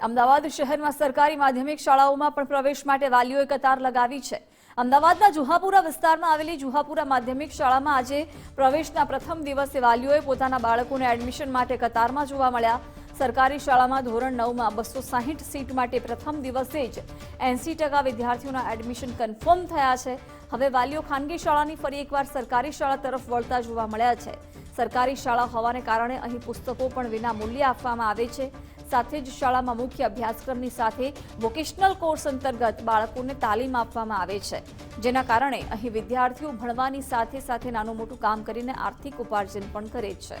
અમદાવાદ શહેરમાં સરકારી માધ્યમિક શાળાઓમાં પણ પ્રવેશ માટે વાલીઓએ કતાર લગાવી છે। અમદાવાદના જુહાપુરા વિસ્તારમાં આવેલી જુહાપુરા માધ્યમિક શાળામાં આજે પ્રવેશના પ્રથમ દિવસે વાલીઓએ પોતાના બાળકોને એડમિશન માટે કતારમાં જોવા મળ્યા। સરકારી શાળામાં ધોરણ 9માં 260 સીટ માટે પ્રથમ દિવસે જ 80% વિદ્યાર્થીઓના એડમિશન કન્ફર્મ થયા છે। હવે વાલીઓ ખાનગી શાળાની ફરી એકવાર સરકારી શાળા તરફ વળતા જોવા મળ્યા છે। સરકારી શાળા હોવાને કારણે અહીં પુસ્તકો પણ વિના મૂલ્યે આપવામાં આવે છે। સાથે જ શાળામાં મુખ્ય અભ્યાસક્રમની સાથે વોકેશનલ કોર્સ અંતર્ગત બાળકોને તાલીમ આપવામાં આવે છે, જેના કારણે અહીં વિદ્યાર્થીઓ ભણવાની સાથે સાથે નાનું મોટું કામ કરીને આર્થિક ઉપાર્જન પણ કરે છે।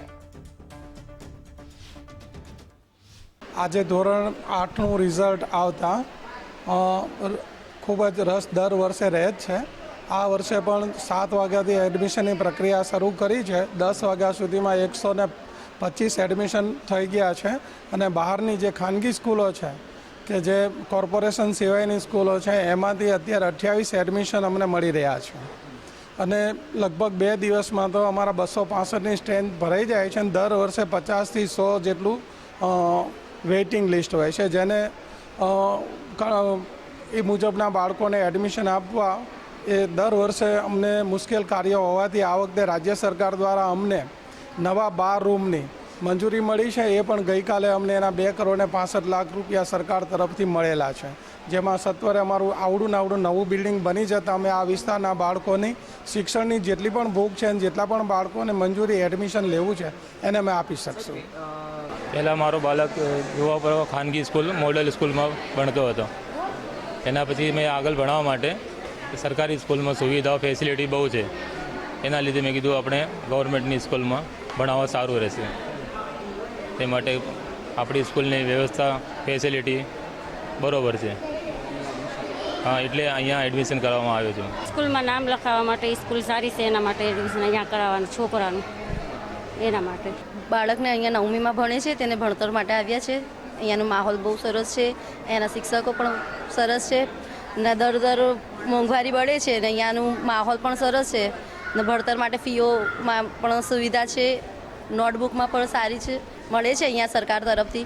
આજે ધોરણ 8નું રિઝલ્ટ આવતા ખૂબ જ રસ દર વર્ષે રહે જ છે। આ વર્ષે પણ 7 વાગ્યાથી એડમિશનની પ્રક્રિયા શરૂ કરી છે। 10 વાગ્યા સુધીમાં 125 એડમિશન થઈ ગયા છે અને બહારની જે ખાનગી સ્કૂલો છે કે જે કોર્પોરેશન સિવાયની સ્કૂલો છે એમાંથી અત્યારે 28 એડમિશન અમને મળી રહ્યા છે અને લગભગ 2 દિવસમાં તો અમારા 265ની સ્ટ્રેન્થ ભરાઈ જાય છે અને દર વર્ષે 50થી 100 જેટલું વેઇટિંગ લિસ્ટ હોય છે, જેને એ મુજબના બાળકોને એડમિશન આપવા એ દર વર્ષે અમને મુશ્કેલ કાર્ય હોવાથી આ વખતે રાજ્ય સરકાર દ્વારા અમને નવા 12 રૂમની મંજૂરી મળી છે। એ પણ ગઈકાલે અમને એના 2,65 લાખ રૂપિયા સરકાર તરફથી મળેલા છે, જેમાં સત્વરે અમારું આવડું નવું બિલ્ડિંગ બની જતાં અમે આ વિસ્તારના બાળકોની શિક્ષણની જેટલી પણ ભૂખ છે અને જેટલા પણ બાળકોને મંજૂરી એડમિશન લેવું છે એને અમે આપી શકશું। પહેલાં મારો બાળક જુહાપુરા ખાનગી સ્કૂલ મોડલ સ્કૂલમાં ભણતો હતો। એના પછી મેં આગળ ભણવા માટે સરકારી સ્કૂલમાં સુવિધાઓ ફેસિલિટી બહુ છે, એના લીધે મેં કીધું આપણે ગવર્મેન્ટની સ્કૂલમાં ભણાવવા સારું રહેશે। તે માટે આપણી સ્કૂલની વ્યવસ્થા ફેસિલિટી બરાબર છે। હા, એટલે અહીંયા એડમિશન કરવામાં આવ્યો છું। સ્કૂલમાં નામ લખાવવા માટે સ્કૂલ સારી છે, એના માટે એડમિશન અહીંયા કરાવવાનું છોકરાનું, એના માટે બાળકને અહીંયા 9મીમાં ભણે છે, તેને ભણતર માટે આવ્યા છે। અહીંયાનો માહોલ બહુ સરસ છે, અહીંયાના શિક્ષકો પણ સરસ છે ને દર મોંઘવારી બળે છે ને અહીંયાનું માહોલ પણ સરસ છે ને ભણતર માટે ફીઓમાં પણ સુવિધા છે, નોટબુકમાં પણ સારી છે મળે છે અહીંયા સરકાર તરફથી।